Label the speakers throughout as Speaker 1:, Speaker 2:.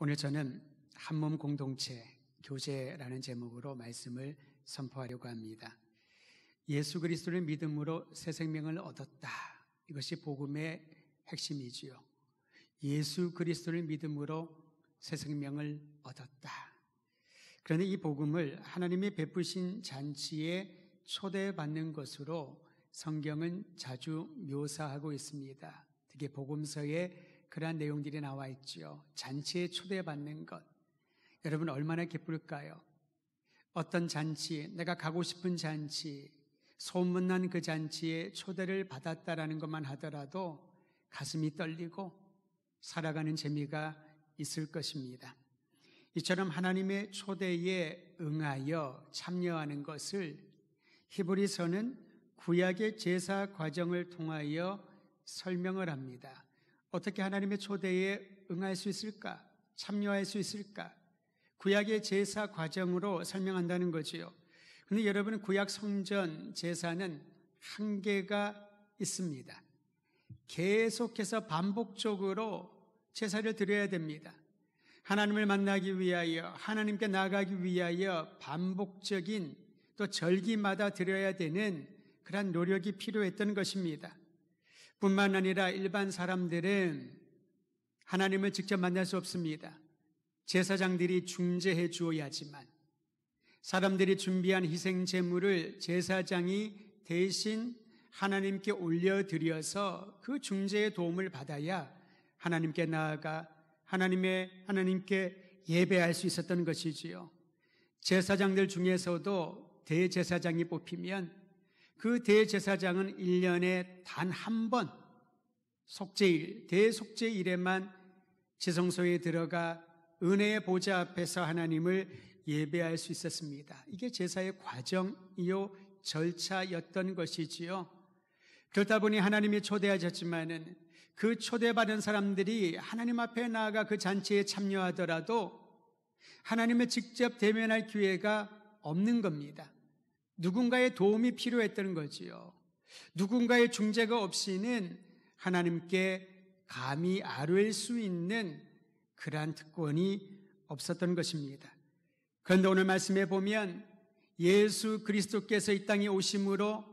Speaker 1: 오늘 저는 한몸 공동체 교제라는 제목으로 말씀을 선포하려고 합니다. 예수 그리스도를 믿음으로 새 생명을 얻었다. 이것이 복음의 핵심이지요. 예수 그리스도를 믿음으로 새 생명을 얻었다. 그런데 이 복음을 하나님이 베푸신 잔치에 초대받는 것으로 성경은 자주 묘사하고 있습니다. 특히 복음서에 그러한 내용들이 나와 있죠. 잔치에 초대받는 것. 여러분 얼마나 기쁠까요? 어떤 잔치, 내가 가고 싶은 잔치, 소문난 그 잔치에 초대를 받았다라는 것만 하더라도 가슴이 떨리고 살아가는 재미가 있을 것입니다. 이처럼 하나님의 초대에 응하여 참여하는 것을 히브리서는 구약의 제사 과정을 통하여 설명을 합니다. 어떻게 하나님의 초대에 응할 수 있을까? 참여할 수 있을까? 구약의 제사 과정으로 설명한다는 거지요. 그런데 여러분, 구약 성전 제사는 한계가 있습니다. 계속해서 반복적으로 제사를 드려야 됩니다. 하나님을 만나기 위하여, 하나님께 나아가기 위하여 반복적인 또 절기마다 드려야 되는 그런 노력이 필요했던 것입니다. 뿐만 아니라 일반 사람들은 하나님을 직접 만날 수 없습니다. 제사장들이 중재해 주어야지만, 사람들이 준비한 희생 제물을 제사장이 대신 하나님께 올려드려서 그 중재의 도움을 받아야 하나님께 나아가 하나님께 예배할 수 있었던 것이지요. 제사장들 중에서도 대제사장이 뽑히면 그 대제사장은 1년에 단 한 번 속죄일, 대속죄일에만 지성소에 들어가 은혜의 보좌 앞에서 하나님을 예배할 수 있었습니다. 이게 제사의 과정이요 절차였던 것이지요. 그렇다 보니 하나님이 초대하셨지만은 그 초대받은 사람들이 하나님 앞에 나아가 그 잔치에 참여하더라도 하나님을 직접 대면할 기회가 없는 겁니다. 누군가의 도움이 필요했던 거지요. 누군가의 중재가 없이는 하나님께 감히 아뢰일 수 있는 그러한 특권이 없었던 것입니다. 그런데 오늘 말씀에 보면 예수 그리스도께서 이 땅에 오심으로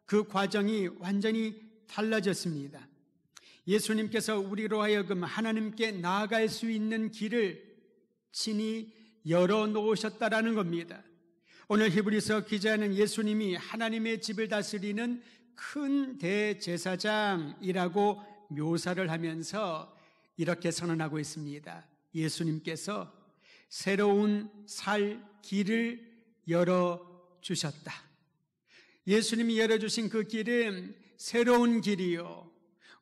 Speaker 1: 그 과정이 완전히 달라졌습니다. 예수님께서 우리로 하여금 하나님께 나아갈 수 있는 길을 친히 열어놓으셨다라는 겁니다. 오늘 히브리서 기자는 예수님이 하나님의 집을 다스리는 큰 대제사장이라고 묘사를 하면서 이렇게 선언하고 있습니다. 예수님께서 새로운 살 길을 열어주셨다. 예수님이 열어주신 그 길은 새로운 길이요,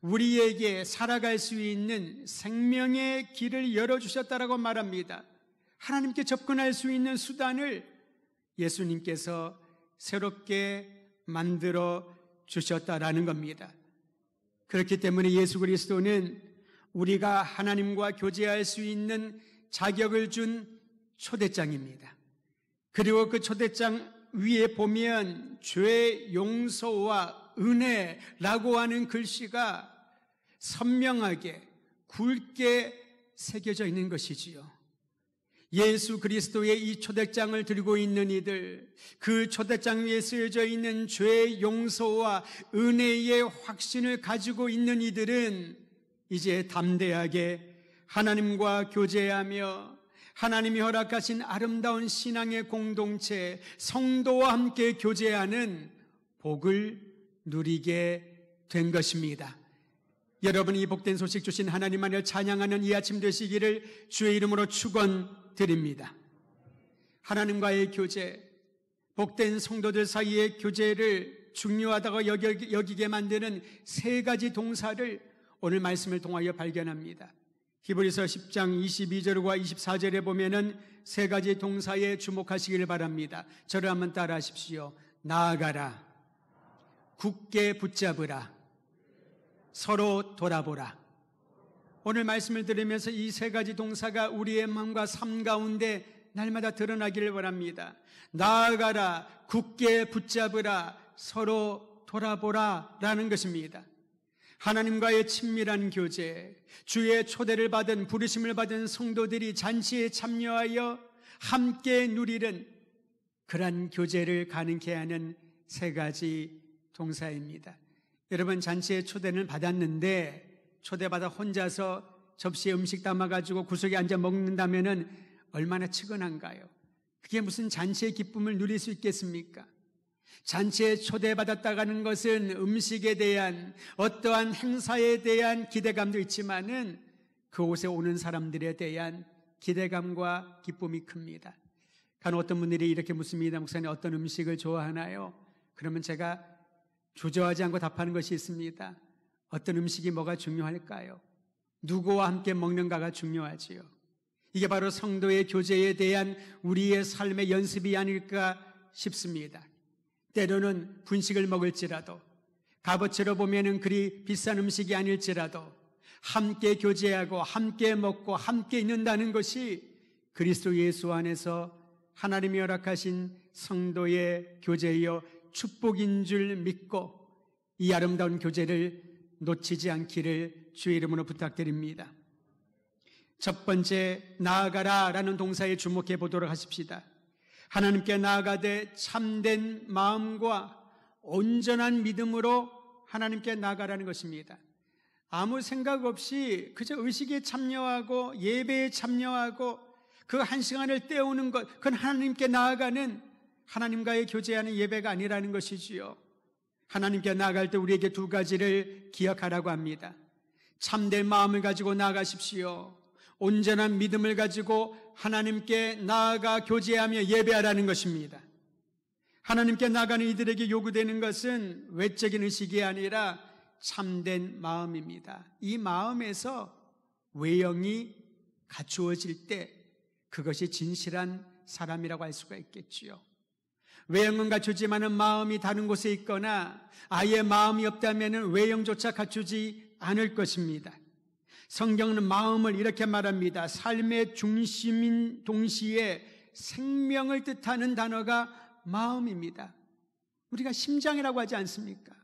Speaker 1: 우리에게 살아갈 수 있는 생명의 길을 열어주셨다라고 말합니다. 하나님께 접근할 수 있는 수단을 예수님께서 새롭게 만들어 주셨다라는 겁니다. 그렇기 때문에 예수 그리스도는 우리가 하나님과 교제할 수 있는 자격을 준 초대장입니다. 그리고 그 초대장 위에 보면 죄 용서와 은혜라고 하는 글씨가 선명하게 굵게 새겨져 있는 것이지요. 예수 그리스도의 이 초대장을 들고 있는 이들, 그 초대장 위에 쓰여져 있는 죄 용서와 은혜의 확신을 가지고 있는 이들은 이제 담대하게 하나님과 교제하며 하나님이 허락하신 아름다운 신앙의 공동체, 성도와 함께 교제하는 복을 누리게 된 것입니다. 여러분이 이 복된 소식 주신 하나님만을 찬양하는 이 아침 되시기를 주의 이름으로 축원드립니다. 하나님과의 교제, 복된 성도들 사이의 교제를 중요하다고 여기게 만드는 세 가지 동사를 오늘 말씀을 통하여 발견합니다. 히브리서 10장 22절과 24절에 보면은 세 가지 동사에 주목하시길 바랍니다. 저를 한번 따라 하십시오. 나아가라, 굳게 붙잡으라, 서로 돌아보라. 오늘 말씀을 들으면서 이 세 가지 동사가 우리의 마음과 삶 가운데 날마다 드러나기를 바랍니다. 나아가라, 굳게 붙잡으라, 서로 돌아보라 라는 것입니다. 하나님과의 친밀한 교제, 주의 초대를 받은 부르심을 받은 성도들이 잔치에 참여하여 함께 누리는 그러한 교제를 가능케 하는 세 가지 동사입니다. 여러분, 잔치에 초대를 받았는데 초대받아 혼자서 접시에 음식 담아가지고 구석에 앉아 먹는다면 얼마나 측은한가요? 그게 무슨 잔치의 기쁨을 누릴 수 있겠습니까? 잔치에 초대받았다가는 것은 음식에 대한 어떠한 행사에 대한 기대감도 있지만은 그곳에 오는 사람들에 대한 기대감과 기쁨이 큽니다. 간혹 어떤 분들이 이렇게 묻습니다. 목사님, 어떤 음식을 좋아하나요? 그러면 제가 주저하지 않고 답하는 것이 있습니다. 어떤 음식이 뭐가 중요할까요? 누구와 함께 먹는가가 중요하지요. 이게 바로 성도의 교제에 대한 우리의 삶의 연습이 아닐까 싶습니다. 때로는 분식을 먹을지라도, 값어치로 보면은 그리 비싼 음식이 아닐지라도 함께 교제하고 함께 먹고 함께 있는다는 것이 그리스도 예수 안에서 하나님이 허락하신 성도의 교제이요 축복인 줄 믿고 이 아름다운 교제를 놓치지 않기를 주의 이름으로 부탁드립니다. 첫 번째, 나아가라라는 동사에 주목해 보도록 하십시다. 하나님께 나아가되 참된 마음과 온전한 믿음으로 하나님께 나아가라는 것입니다. 아무 생각 없이 그저 의식에 참여하고 예배에 참여하고 그 한 시간을 때우는 것, 그건 하나님께 나아가는, 하나님과의 교제하는 예배가 아니라는 것이지요. 하나님께 나아갈 때 우리에게 두 가지를 기억하라고 합니다. 참된 마음을 가지고 나아가십시오. 온전한 믿음을 가지고 하나님께 나아가 교제하며 예배하라는 것입니다. 하나님께 나아가는 이들에게 요구되는 것은 외적인 의식이 아니라 참된 마음입니다. 이 마음에서 외형이 갖추어질 때 그것이 진실한 사람이라고 할 수가 있겠지요. 외형은 갖추지만은 마음이 다른 곳에 있거나 아예 마음이 없다면 외형조차 갖추지 않을 것입니다. 성경은 마음을 이렇게 말합니다. 삶의 중심인 동시에 생명을 뜻하는 단어가 마음입니다. 우리가 심장이라고 하지 않습니까?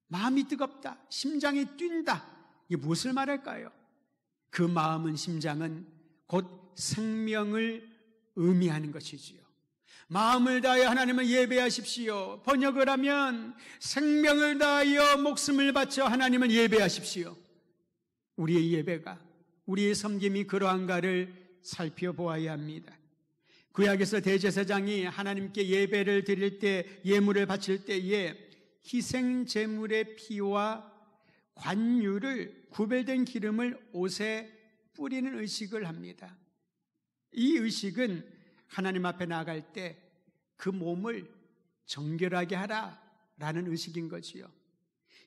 Speaker 1: 마음이 뜨겁다, 심장이 뛴다. 이게 무엇을 말할까요? 그 마음은, 심장은 곧 생명을 의미하는 것이지요. 마음을 다하여 하나님을 예배하십시오. 번역을 하면 생명을 다하여 목숨을 바쳐 하나님을 예배하십시오. 우리의 예배가, 우리의 섬김이 그러한가를 살펴보아야 합니다. 구약에서 대제사장이 하나님께 예배를 드릴 때, 예물을 바칠 때에 희생 제물의 피와 관유를, 구별된 기름을 옷에 뿌리는 의식을 합니다. 이 의식은 하나님 앞에 나아갈 때 그 몸을 정결하게 하라라는 의식인 거지요.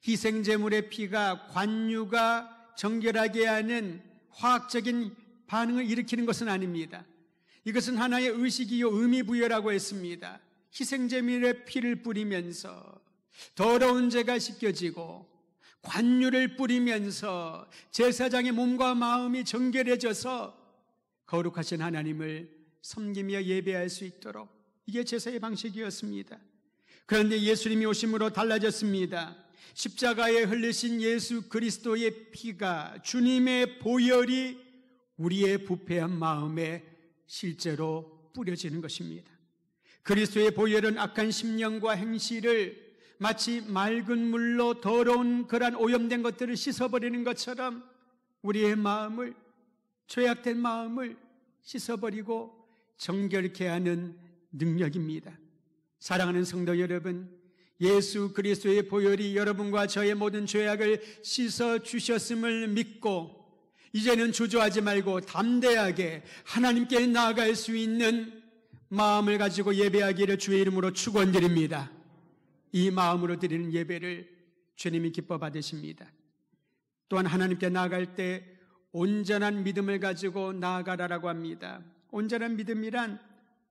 Speaker 1: 희생 제물의 피가 관유가 정결하게 하는 화학적인 반응을 일으키는 것은 아닙니다. 이것은 하나의 의식이요 의미 부여라고 했습니다. 희생 제물의 피를 뿌리면서 더러운 죄가 씻겨지고 관유를 뿌리면서 제사장의 몸과 마음이 정결해져서 거룩하신 하나님을 섬기며 예배할 수 있도록, 이게 제사의 방식이었습니다. 그런데 예수님이 오심으로 달라졌습니다. 십자가에 흘리신 예수 그리스도의 피가, 주님의 보혈이 우리의 부패한 마음에 실제로 뿌려지는 것입니다. 그리스도의 보혈은 악한 심령과 행실을 마치 맑은 물로 더러운 그러한 오염된 것들을 씻어버리는 것처럼 우리의 마음을, 죄악된 마음을 씻어버리고 정결케 하는 능력입니다. 사랑하는 성도 여러분, 예수 그리스도의 보혈이 여러분과 저의 모든 죄악을 씻어주셨음을 믿고 이제는 주저하지 말고 담대하게 하나님께 나아갈 수 있는 마음을 가지고 예배하기를 주의 이름으로 축원드립니다. 이 마음으로 드리는 예배를 주님이 기뻐 받으십니다. 또한 하나님께 나아갈 때 온전한 믿음을 가지고 나아가라라고 합니다. 온전한 믿음이란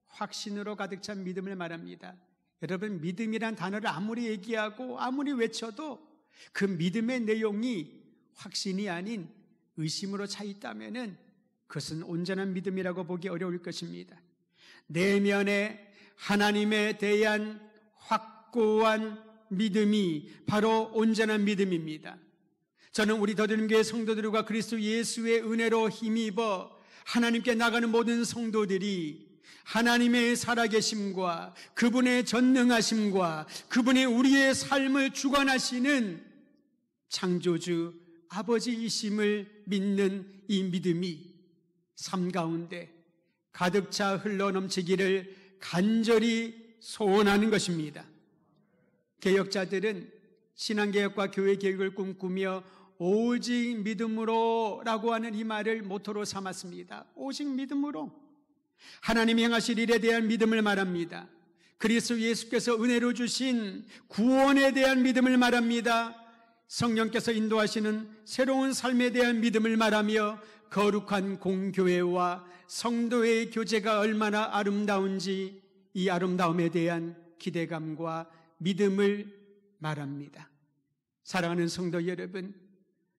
Speaker 1: 확신으로 가득 찬 믿음을 말합니다. 여러분, 믿음이란 단어를 아무리 얘기하고 아무리 외쳐도 그 믿음의 내용이 확신이 아닌 의심으로 차 있다면 그것은 온전한 믿음이라고 보기 어려울 것입니다. 내면에 하나님에 대한 확고한 믿음이 바로 온전한 믿음입니다. 저는 우리 더드림교회 성도들과 그리스도 예수의 은혜로 힘입어 하나님께 나가는 모든 성도들이 하나님의 살아계심과 그분의 전능하심과 그분의 우리의 삶을 주관하시는 창조주 아버지이심을 믿는 이 믿음이 삶 가운데 가득 차 흘러넘치기를 간절히 소원하는 것입니다. 개혁자들은 신앙개혁과 교회개혁을 꿈꾸며 오직 믿음으로 라고 하는 이 말을 모토로 삼았습니다. 오직 믿음으로. 하나님이 행하실 일에 대한 믿음을 말합니다. 그리스도 예수께서 은혜로 주신 구원에 대한 믿음을 말합니다. 성령께서 인도하시는 새로운 삶에 대한 믿음을 말하며 거룩한 공교회와 성도의 교제가 얼마나 아름다운지 이 아름다움에 대한 기대감과 믿음을 말합니다. 사랑하는 성도 여러분,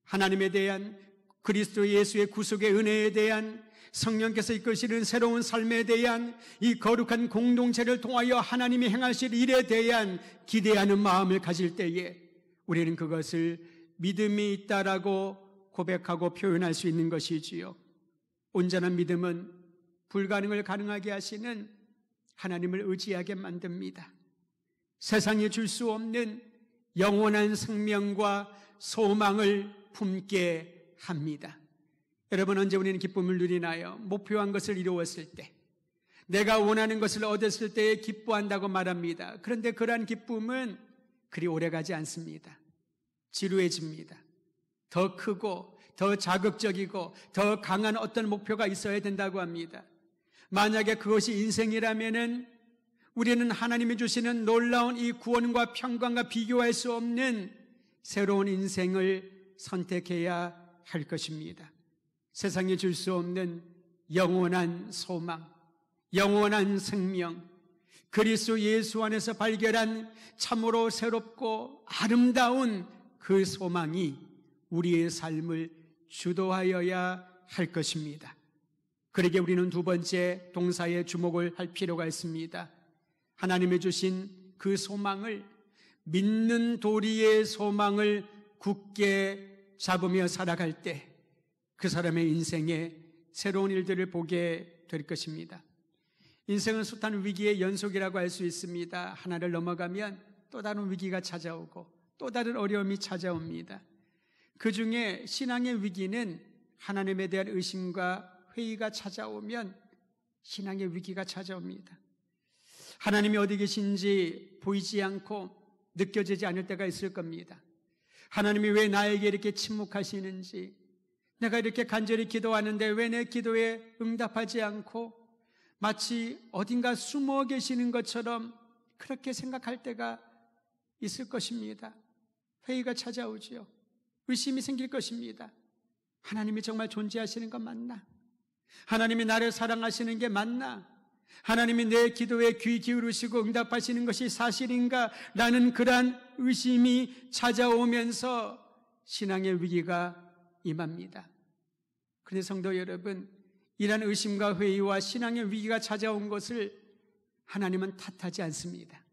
Speaker 1: 하나님에 대한 그리스도 예수의 구속의 은혜에 대한 성령께서 이끄시는 새로운 삶에 대한 이 거룩한 공동체를 통하여 하나님이 행하실 일에 대한 기대하는 마음을 가질 때에 우리는 그것을 믿음이 있다라고 고백하고 표현할 수 있는 것이지요. 온전한 믿음은 불가능을 가능하게 하시는 하나님을 의지하게 만듭니다. 세상이 줄 수 없는 영원한 생명과 소망을 품게 합니다. 여러분, 언제 우리는 기쁨을 누리나요? 목표한 것을 이루었을 때, 내가 원하는 것을 얻었을 때에 기뻐한다고 말합니다. 그런데 그러한 기쁨은 그리 오래가지 않습니다. 지루해집니다. 더 크고 더 자극적이고 더 강한 어떤 목표가 있어야 된다고 합니다. 만약에 그것이 인생이라면은 우리는 하나님이 주시는 놀라운 이 구원과 평강과 비교할 수 없는 새로운 인생을 선택해야 할 것입니다. 세상에 줄 수 없는 영원한 소망, 영원한 생명, 그리스도 예수 안에서 발견한 참으로 새롭고 아름다운 그 소망이 우리의 삶을 주도하여야 할 것입니다. 그러기에 우리는 두 번째 동사에 주목을 할 필요가 있습니다. 하나님이 주신 그 소망을, 믿는 도리의 소망을 굳게 잡으며 살아갈 때 그 사람의 인생에 새로운 일들을 보게 될 것입니다. 인생은 숱한 위기의 연속이라고 할 수 있습니다. 하나를 넘어가면 또 다른 위기가 찾아오고 또 다른 어려움이 찾아옵니다. 그 중에 신앙의 위기는 하나님에 대한 의심과 회의가 찾아오면 신앙의 위기가 찾아옵니다. 하나님이 어디 계신지 보이지 않고 느껴지지 않을 때가 있을 겁니다. 하나님이 왜 나에게 이렇게 침묵하시는지, 내가 이렇게 간절히 기도하는데 왜 내 기도에 응답하지 않고 마치 어딘가 숨어 계시는 것처럼 그렇게 생각할 때가 있을 것입니다. 회의가 찾아오지요. 의심이 생길 것입니다. 하나님이 정말 존재하시는 건 맞나? 하나님이 나를 사랑하시는 게 맞나? 하나님이 내 기도에 귀 기울이시고 응답하시는 것이 사실인가? 라는 그러한 의심이 찾아오면서 신앙의 위기가 임합니다. 그런데 성도 여러분, 이런 의심과 회의와 신앙의 위기가 찾아온 것을 하나님은 탓하지 않습니다.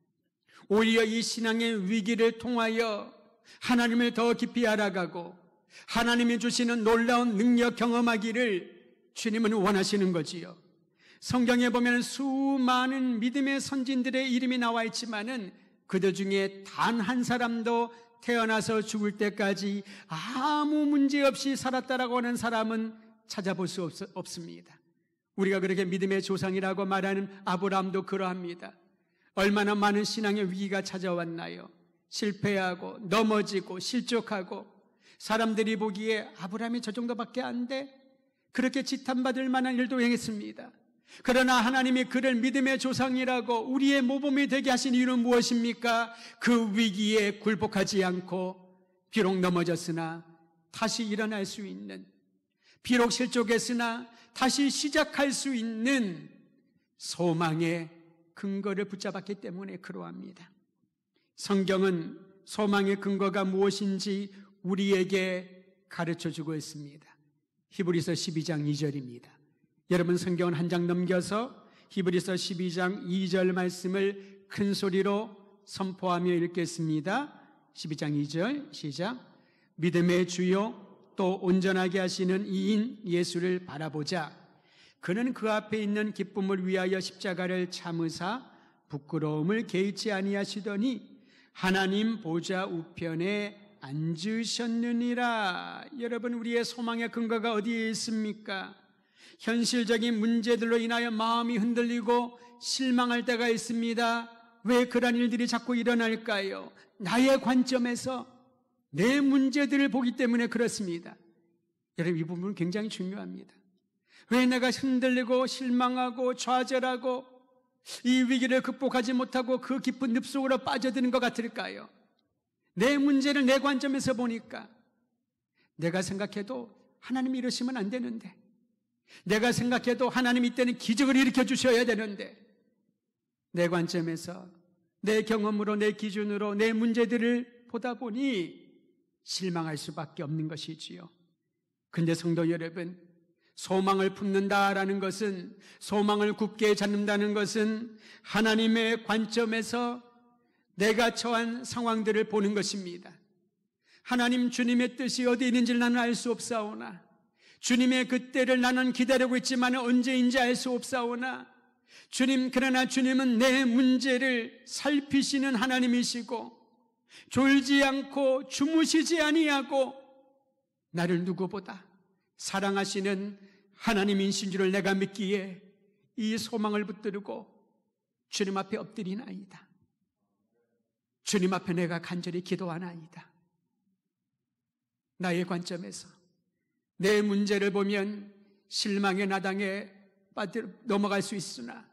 Speaker 1: 오히려 이 신앙의 위기를 통하여 하나님을 더 깊이 알아가고 하나님이 주시는 놀라운 능력 경험하기를 주님은 원하시는 거지요. 성경에 보면 수많은 믿음의 선진들의 이름이 나와 있지만은 그들 중에 단 한 사람도 태어나서 죽을 때까지 아무 문제 없이 살았다라고 하는 사람은 찾아볼 수 없습니다. 우리가 그렇게 믿음의 조상이라고 말하는 아브라함도 그러합니다. 얼마나 많은 신앙의 위기가 찾아왔나요? 실패하고 넘어지고 실족하고 사람들이 보기에 아브라함이 저 정도밖에 안 돼? 그렇게 지탄받을 만한 일도 행했습니다. 그러나 하나님이 그를 믿음의 조상이라고 우리의 모범이 되게 하신 이유는 무엇입니까? 그 위기에 굴복하지 않고 비록 넘어졌으나 다시 일어날 수 있는, 비록 실족했으나 다시 시작할 수 있는 소망의 근거를 붙잡았기 때문에 그러합니다. 성경은 소망의 근거가 무엇인지 우리에게 가르쳐주고 있습니다. 히브리서 12장 2절입니다. 여러분 성경은 한 장 넘겨서 히브리서 12장 2절 말씀을 큰 소리로 선포하며 읽겠습니다. 12장 2절 시작. 믿음의 주요 또 온전하게 하시는 이인 예수를 바라보자. 그는 그 앞에 있는 기쁨을 위하여 십자가를 참으사 부끄러움을 개의치 아니하시더니 하나님 보좌 우편에 앉으셨느니라. 여러분, 우리의 소망의 근거가 어디에 있습니까? 현실적인 문제들로 인하여 마음이 흔들리고 실망할 때가 있습니다. 왜 그런 일들이 자꾸 일어날까요? 나의 관점에서 내 문제들을 보기 때문에 그렇습니다. 여러분, 이 부분은 굉장히 중요합니다. 왜 내가 흔들리고 실망하고 좌절하고 이 위기를 극복하지 못하고 그 깊은 늪속으로 빠져드는 것 같을까요? 내 문제를 내 관점에서 보니까 내가 생각해도 하나님이 이러시면 안 되는데, 내가 생각해도 하나님 이때는 기적을 일으켜 주셔야 되는데, 내 관점에서 내 경험으로 내 기준으로 내 문제들을 보다 보니 실망할 수밖에 없는 것이지요. 근데 성도 여러분, 소망을 품는다라는 것은, 소망을 굳게 잡는다는 것은 하나님의 관점에서 내가 처한 상황들을 보는 것입니다. 하나님 주님의 뜻이 어디 있는지 나는 알 수 없사오나, 주님의 그 때를 나는 기다리고 있지만 언제인지 알 수 없사오나, 주님, 그러나 주님은 내 문제를 살피시는 하나님이시고 졸지 않고 주무시지 아니하고 나를 누구보다 사랑하시는 하나님이신 줄을 내가 믿기에 이 소망을 붙들고 주님 앞에 엎드리나이다. 주님 앞에 내가 간절히 기도하나이다. 나의 관점에서 내 문제를 보면 실망의 나당에 넘어갈 수 있으나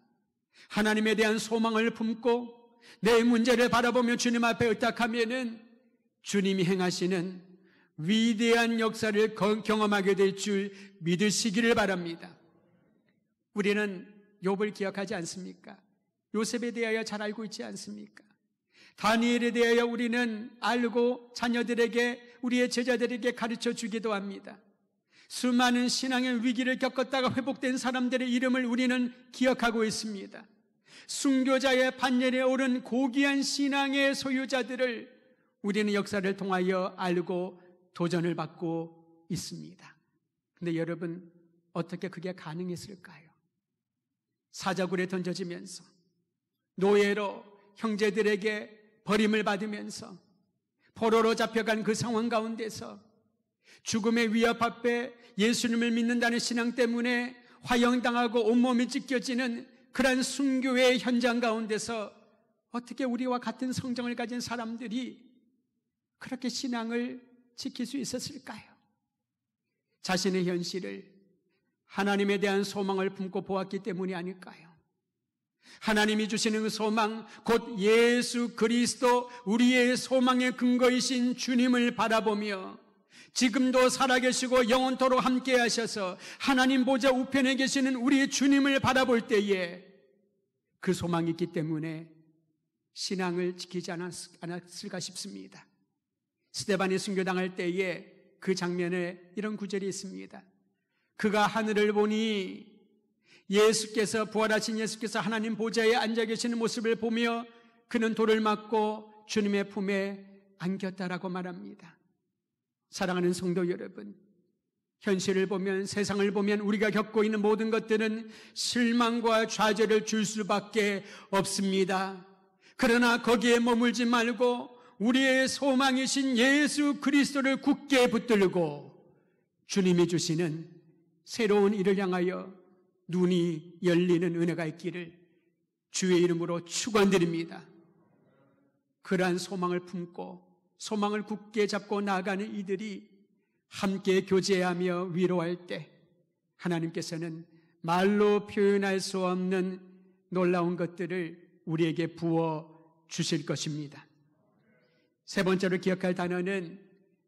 Speaker 1: 하나님에 대한 소망을 품고 내 문제를 바라보며 주님 앞에 의탁하면은 주님이 행하시는 위대한 역사를 경험하게 될 줄 믿으시기를 바랍니다. 우리는 욥을 기억하지 않습니까? 요셉에 대하여 잘 알고 있지 않습니까? 다니엘에 대하여 우리는 알고 자녀들에게, 우리의 제자들에게 가르쳐 주기도 합니다. 수많은 신앙의 위기를 겪었다가 회복된 사람들의 이름을 우리는 기억하고 있습니다. 순교자의 반열에 오른 고귀한 신앙의 소유자들을 우리는 역사를 통하여 알고 도전을 받고 있습니다. 그런데 여러분, 어떻게 그게 가능했을까요? 사자굴에 던져지면서 노예로 형제들에게 버림을 받으면서 포로로 잡혀간 그 상황 가운데서 죽음의 위협 앞에 예수님을 믿는다는 신앙 때문에 화형당하고 온몸이 찢겨지는 그러한 순교의 현장 가운데서 어떻게 우리와 같은 성정을 가진 사람들이 그렇게 신앙을 지킬 수 있었을까요? 자신의 현실을 하나님에 대한 소망을 품고 보았기 때문이 아닐까요? 하나님이 주시는 그 소망, 곧 예수 그리스도, 우리의 소망의 근거이신 주님을 바라보며 지금도 살아계시고 영원토록 함께 하셔서 하나님 보좌 우편에 계시는 우리 주님을 바라볼 때에 그 소망이 있기 때문에 신앙을 지키지 않았을까 싶습니다. 스데반이 순교당할 때에 그 장면에 이런 구절이 있습니다. 그가 하늘을 보니 예수께서, 부활하신 예수께서 하나님 보좌에 앉아 계시는 모습을 보며 그는 돌을 맞고 주님의 품에 안겼다라고 말합니다. 사랑하는 성도 여러분, 현실을 보면, 세상을 보면 우리가 겪고 있는 모든 것들은 실망과 좌절을 줄 수밖에 없습니다. 그러나 거기에 머물지 말고 우리의 소망이신 예수 그리스도를 굳게 붙들고 주님이 주시는 새로운 일을 향하여 눈이 열리는 은혜가 있기를 주의 이름으로 축원드립니다. 그러한 소망을 품고 소망을 굳게 잡고 나아가는 이들이 함께 교제하며 위로할 때 하나님께서는 말로 표현할 수 없는 놀라운 것들을 우리에게 부어 주실 것입니다. 세 번째로 기억할 단어는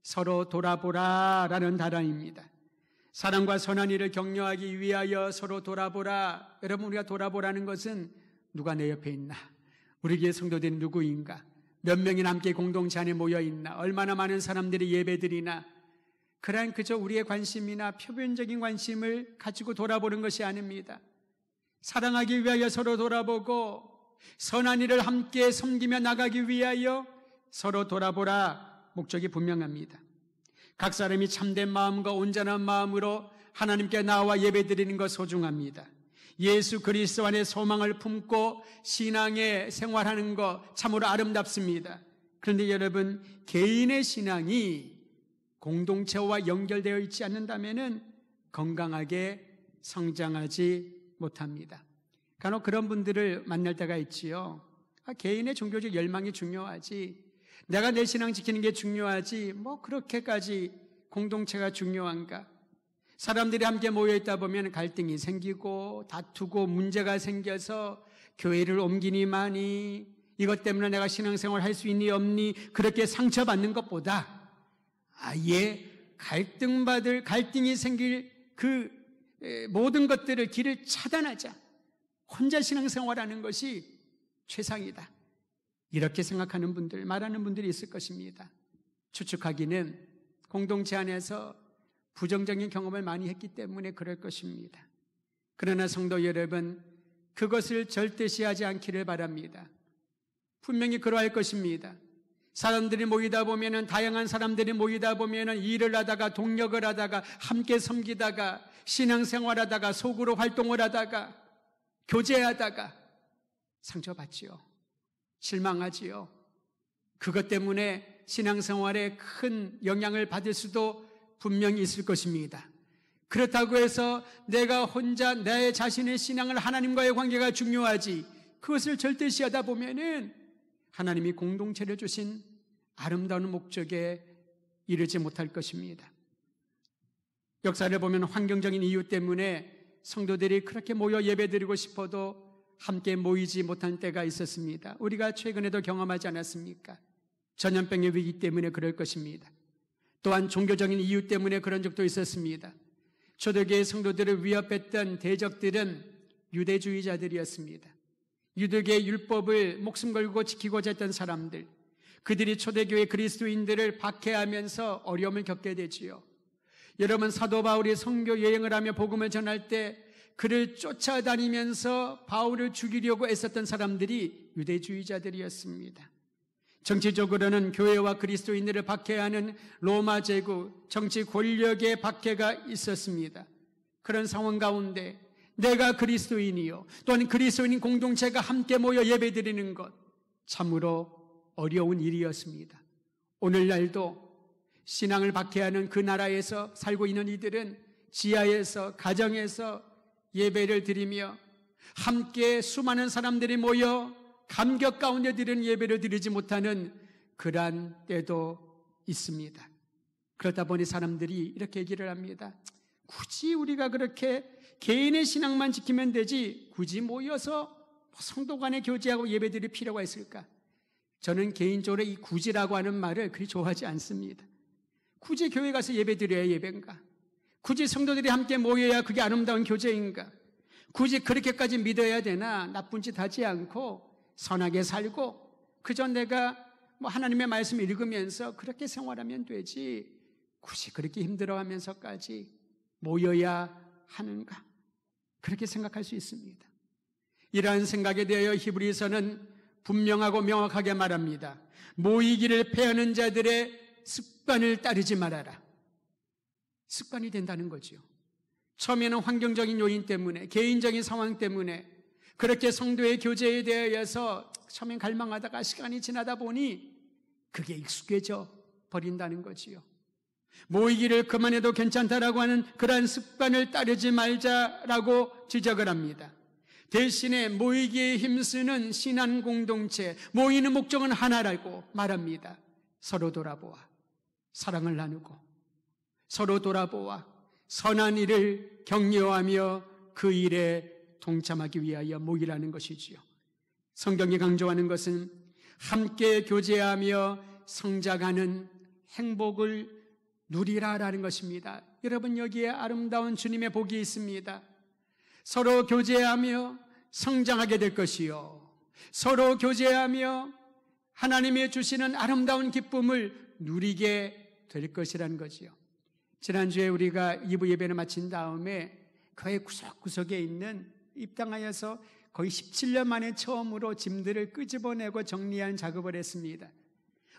Speaker 1: 서로 돌아보라라는 단어입니다. 사랑과 선한 일을 격려하기 위하여 서로 돌아보라. 여러분, 우리가 돌아보라는 것은 누가 내 옆에 있나? 우리 교회 성도들이 누구인가? 몇 명이나 함께 공동체 안에 모여 있나? 얼마나 많은 사람들이 예배드리나? 그러한 그저 우리의 관심이나 표면적인 관심을 가지고 돌아보는 것이 아닙니다. 사랑하기 위하여 서로 돌아보고 선한 일을 함께 섬기며 나가기 위하여 서로 돌아보라. 목적이 분명합니다. 각 사람이 참된 마음과 온전한 마음으로 하나님께 나와 예배드리는 것 소중합니다. 예수 그리스도 안에 소망을 품고 신앙의 생활하는 것 참으로 아름답습니다. 그런데 여러분, 개인의 신앙이 공동체와 연결되어 있지 않는다면 건강하게 성장하지 못합니다. 간혹 그런 분들을 만날 때가 있지요. 개인의 종교적 열망이 중요하지, 내가 내 신앙 지키는 게 중요하지, 뭐 그렇게까지 공동체가 중요한가? 사람들이 함께 모여 있다 보면 갈등이 생기고 다투고 문제가 생겨서 교회를 옮기니마니, 이것 때문에 내가 신앙생활 할 수 있니 없니, 그렇게 상처받는 것보다 아예 갈등이 생길 그 모든 것들을 길을 차단하자, 혼자 신앙생활하는 것이 최상이다, 이렇게 생각하는 분들, 말하는 분들이 있을 것입니다. 추측하기는 공동체 안에서 부정적인 경험을 많이 했기 때문에 그럴 것입니다. 그러나 성도 여러분, 그것을 절대시하지 않기를 바랍니다. 분명히 그러할 것입니다. 사람들이 모이다 보면은, 다양한 사람들이 모이다 보면은 일을 하다가, 동력을 하다가, 함께 섬기다가, 신앙생활하다가, 속으로 활동을 하다가, 교제하다가 상처받지요. 실망하지요. 그것 때문에 신앙생활에 큰 영향을 받을 수도 분명히 있을 것입니다. 그렇다고 해서 내가 혼자 내 자신의 신앙을, 하나님과의 관계가 중요하지, 그것을 절대시하다 보면은 하나님이 공동체를 주신 아름다운 목적에 이르지 못할 것입니다. 역사를 보면 환경적인 이유 때문에 성도들이 그렇게 모여 예배드리고 싶어도 함께 모이지 못한 때가 있었습니다. 우리가 최근에도 경험하지 않았습니까? 전염병의 위기 때문에 그럴 것입니다. 또한 종교적인 이유 때문에 그런 적도 있었습니다. 초대교회 성도들을 위협했던 대적들은 유대주의자들이었습니다. 유대교의 율법을 목숨 걸고 지키고자 했던 사람들, 그들이 초대교회 그리스도인들을 박해하면서 어려움을 겪게 되지요. 여러분, 사도 바울이 선교 여행을 하며 복음을 전할 때 그를 쫓아다니면서 바울을 죽이려고 애썼던 사람들이 유대주의자들이었습니다. 정치적으로는 교회와 그리스도인들을 박해하는 로마 제국, 정치 권력의 박해가 있었습니다. 그런 상황 가운데 내가 그리스도인이요, 또한 그리스도인 공동체가 함께 모여 예배드리는 것, 참으로 어려운 일이었습니다. 오늘날도 신앙을 박해하는 그 나라에서 살고 있는 이들은 지하에서, 가정에서 예배를 드리며 함께 수많은 사람들이 모여 감격 가운데 드리는 예배를 드리지 못하는 그러한 때도 있습니다. 그러다 보니 사람들이 이렇게 얘기를 합니다. 굳이 우리가 그렇게 개인의 신앙만 지키면 되지, 굳이 모여서 성도 간에 교제하고 예배 드릴 필요가 있을까? 저는 개인적으로 이 굳이라고 하는 말을 그리 좋아하지 않습니다. 굳이 교회 가서 예배 드려야 예배인가? 굳이 성도들이 함께 모여야 그게 아름다운 교제인가? 굳이 그렇게까지 믿어야 되나? 나쁜 짓 하지 않고 선하게 살고 그저 내가 하나님의 말씀 읽으면서 그렇게 생활하면 되지, 굳이 그렇게 힘들어하면서까지 모여야 하는가? 그렇게 생각할 수 있습니다. 이러한 생각에 대하여 히브리서는 분명하고 명확하게 말합니다. 모이기를 패하는 자들의 습관을 따르지 말아라. 습관이 된다는 거죠. 처음에는 환경적인 요인 때문에, 개인적인 상황 때문에 그렇게 성도의 교제에 대하여서 처음엔 갈망하다가 시간이 지나다 보니 그게 익숙해져 버린다는 거지요. 모이기를 그만해도 괜찮다라고 하는 그러한 습관을 따르지 말자라고 지적을 합니다. 대신에 모이기에 힘쓰는 신앙 공동체, 모이는 목적은 하나라고 말합니다. 서로 돌아보아 사랑을 나누고, 서로 돌아보아 선한 일을 격려하며 그 일에 동참하기 위하여 모이라는 것이지요. 성경이 강조하는 것은 함께 교제하며 성장하는 행복을 누리라라는 것입니다. 여러분, 여기에 아름다운 주님의 복이 있습니다. 서로 교제하며 성장하게 될 것이요, 서로 교제하며 하나님이 주시는 아름다운 기쁨을 누리게 될 것이라는 거지요. 지난주에 우리가 2부 예배를 마친 다음에 교회 구석구석에 있는, 입당하여서 거의 17년 만에 처음으로 짐들을 끄집어내고 정리한 작업을 했습니다.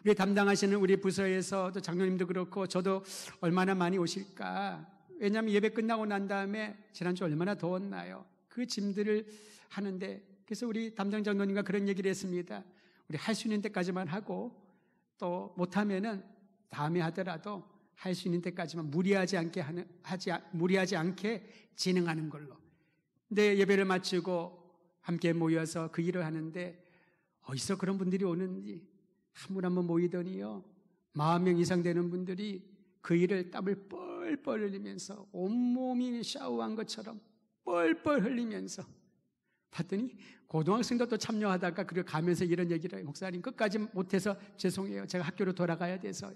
Speaker 1: 우리 담당하시는 우리 부서에서 또 장로님도 그렇고 저도 얼마나 많이 오실까. 왜냐하면 예배 끝나고 난 다음에 지난주 얼마나 더웠나요. 그 짐들을 하는데, 그래서 우리 담당 장로님과 그런 얘기를 했습니다. 우리 할 수 있는 때까지만 하고 또 못하면은 다음에 하더라도 할 수 있는 때까지만 무리하지 않게 진행하는 걸로. 근데 예배를 마치고 함께 모여서 그 일을 하는데 어디서 그런 분들이 오는지 한 분 한 분 모이더니요, 40명 이상 되는 분들이 그 일을 땀을 뻘뻘 흘리면서 온몸이 샤워한 것처럼 뻘뻘 흘리면서 봤더니 고등학생도 또 참여하다가 그리고 가면서 이런 얘기를 해요. 목사님 끝까지 못해서 죄송해요. 제가 학교로 돌아가야 돼서요.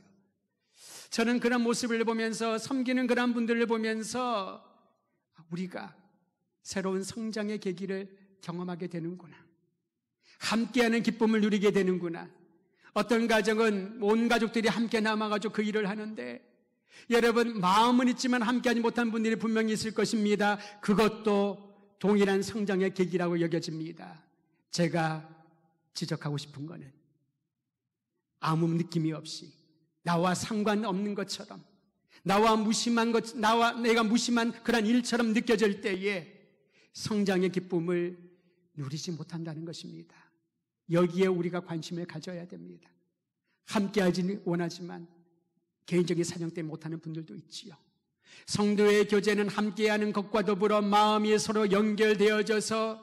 Speaker 1: 저는 그런 모습을 보면서, 섬기는 그런 분들을 보면서 우리가 새로운 성장의 계기를 경험하게 되는구나. 함께하는 기쁨을 누리게 되는구나. 어떤 가정은 온 가족들이 함께 남아가지고 그 일을 하는데, 여러분 마음은 있지만 함께하지 못한 분들이 분명히 있을 것입니다. 그것도 동일한 성장의 계기라고 여겨집니다. 제가 지적하고 싶은 거는 아무 느낌이 없이 나와 상관없는 것처럼, 내가 무심한 그런 일처럼 느껴질 때에 성장의 기쁨을 누리지 못한다는 것입니다. 여기에 우리가 관심을 가져야 됩니다. 함께하지 원하지만 개인적인 사정 때문에 못하는 분들도 있지요. 성도의 교제는 함께하는 것과 더불어 마음이 서로 연결되어져서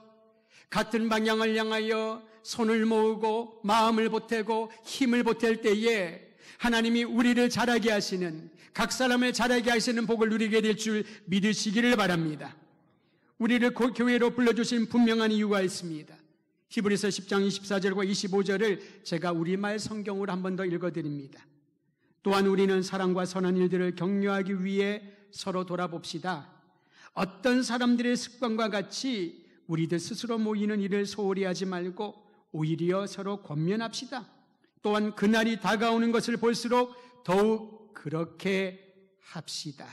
Speaker 1: 같은 방향을 향하여 손을 모으고 마음을 보태고 힘을 보탤 때에 하나님이 우리를 자라게 하시는, 각 사람을 자라게 하시는 복을 누리게 될 줄 믿으시기를 바랍니다. 우리를 교회로 불러주신 분명한 이유가 있습니다. 히브리서 10장 24절과 25절을 제가 우리말 성경으로 한 번 더 읽어드립니다. 또한 우리는 사랑과 선한 일들을 격려하기 위해 서로 돌아봅시다. 어떤 사람들의 습관과 같이 우리들 스스로 모이는 일을 소홀히 하지 말고 오히려 서로 권면합시다. 또한 그날이 다가오는 것을 볼수록 더욱 그렇게 합시다.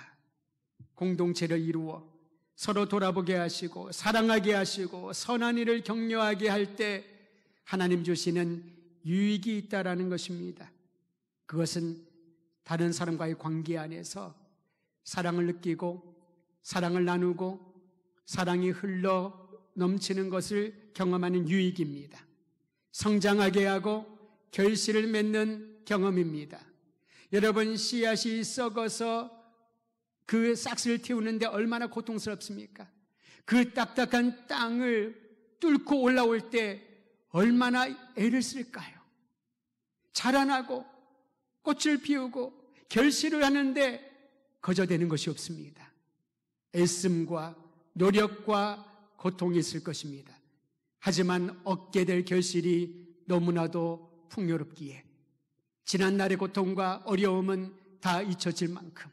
Speaker 1: 공동체를 이루어 서로 돌아보게 하시고 사랑하게 하시고 선한 일을 격려하게 할 때 하나님 주시는 유익이 있다라는 것입니다. 그것은 다른 사람과의 관계 안에서 사랑을 느끼고 사랑을 나누고 사랑이 흘러 넘치는 것을 경험하는 유익입니다. 성장하게 하고 결실을 맺는 경험입니다. 여러분, 씨앗이 썩어서 그 싹을 틔우는데 얼마나 고통스럽습니까? 그 딱딱한 땅을 뚫고 올라올 때 얼마나 애를 쓸까요? 자라나고 꽃을 피우고 결실을 하는데 거저되는 것이 없습니다. 애씀과 노력과 고통이 있을 것입니다. 하지만 얻게 될 결실이 너무나도 풍요롭기에 지난날의 고통과 어려움은 다 잊혀질 만큼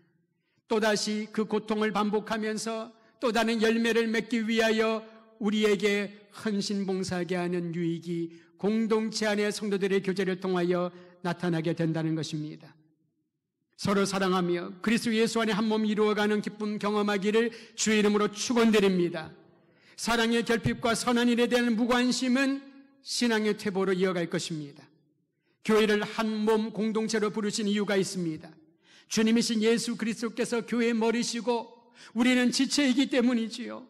Speaker 1: 또다시 그 고통을 반복하면서 또 다른 열매를 맺기 위하여 우리에게 헌신봉사하게 하는 유익이 공동체 안의 성도들의 교제를 통하여 나타나게 된다는 것입니다. 서로 사랑하며 그리스도 예수 안에 한 몸 이루어가는 기쁨 경험하기를 주의 이름으로 축원드립니다. 사랑의 결핍과 선한 일에 대한 무관심은 신앙의 퇴보로 이어갈 것입니다. 교회를 한 몸 공동체로 부르신 이유가 있습니다. 주님이신 예수 그리스도께서 교회의 머리시고 우리는 지체이기 때문이지요.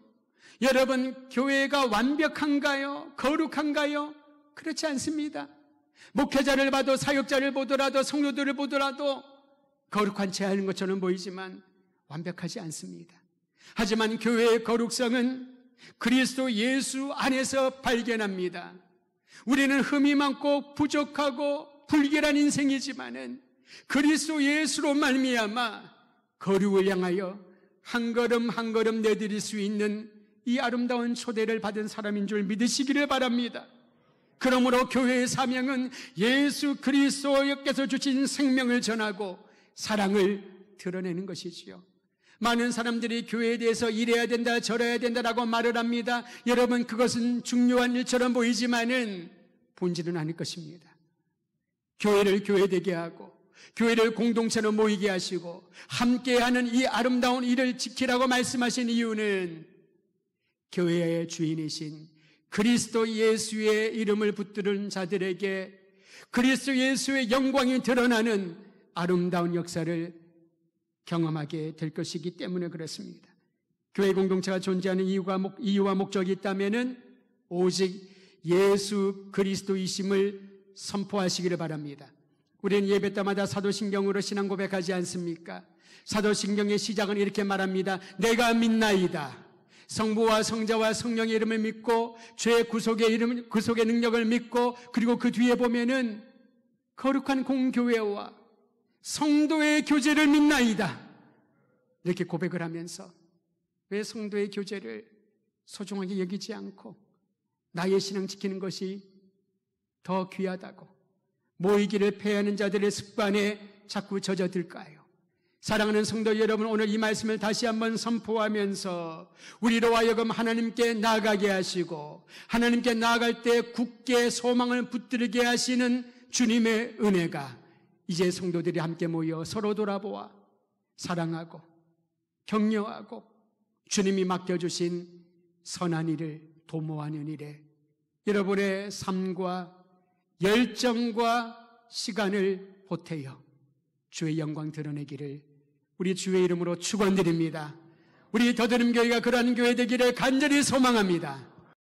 Speaker 1: 여러분, 교회가 완벽한가요? 거룩한가요? 그렇지 않습니다. 목회자를 봐도 사역자를 보더라도 성도들을 보더라도 거룩한 채 하는 것처럼 보이지만 완벽하지 않습니다. 하지만 교회의 거룩성은 그리스도 예수 안에서 발견합니다. 우리는 흠이 많고 부족하고 불결한 인생이지만은 그리스도 예수로 말미암아 거룩을 향하여 한 걸음 한 걸음 내드릴 수 있는 이 아름다운 초대를 받은 사람인 줄 믿으시기를 바랍니다. 그러므로 교회의 사명은 예수 그리스도께서 주신 생명을 전하고 사랑을 드러내는 것이지요. 많은 사람들이 교회에 대해서 이래야 된다 저래야 된다라고 말을 합니다. 여러분, 그것은 중요한 일처럼 보이지만은 본질은 아닐 것입니다. 교회를 교회되게 하고 교회를 공동체로 모이게 하시고 함께하는 이 아름다운 일을 지키라고 말씀하신 이유는 교회의 주인이신 그리스도 예수의 이름을 붙들은 자들에게 그리스도 예수의 영광이 드러나는 아름다운 역사를 경험하게 될 것이기 때문에 그렇습니다. 교회 공동체가 존재하는 이유와 목적이 있다면은 오직 예수 그리스도이심을 선포하시기를 바랍니다. 우리는 예배 때마다 사도신경으로 신앙 고백하지 않습니까? 사도신경의 시작은 이렇게 말합니다. 내가 믿나이다. 성부와 성자와 성령의 이름을 믿고 죄의 구속의 능력을 믿고, 그리고 그 뒤에 보면은 거룩한 공교회와 성도의 교제를 믿나이다. 이렇게 고백을 하면서 왜 성도의 교제를 소중하게 여기지 않고 나의 신앙 지키는 것이 더 귀하다고 모이기를 패하는 자들의 습관에 자꾸 젖어들까요? 사랑하는 성도 여러분, 오늘 이 말씀을 다시 한번 선포하면서 우리로 하여금 하나님께 나아가게 하시고, 하나님께 나아갈 때 굳게 소망을 붙들게 하시는 주님의 은혜가 이제 성도들이 함께 모여 서로 돌아보아 사랑하고 격려하고 주님이 맡겨주신 선한 일을 도모하는 일에 여러분의 삶과 열정과 시간을 보태어 주의 영광 드러내기를 우리 주의 이름으로 축원드립니다. 우리 더드림 교회가 그러한 교회 되기를 간절히 소망합니다.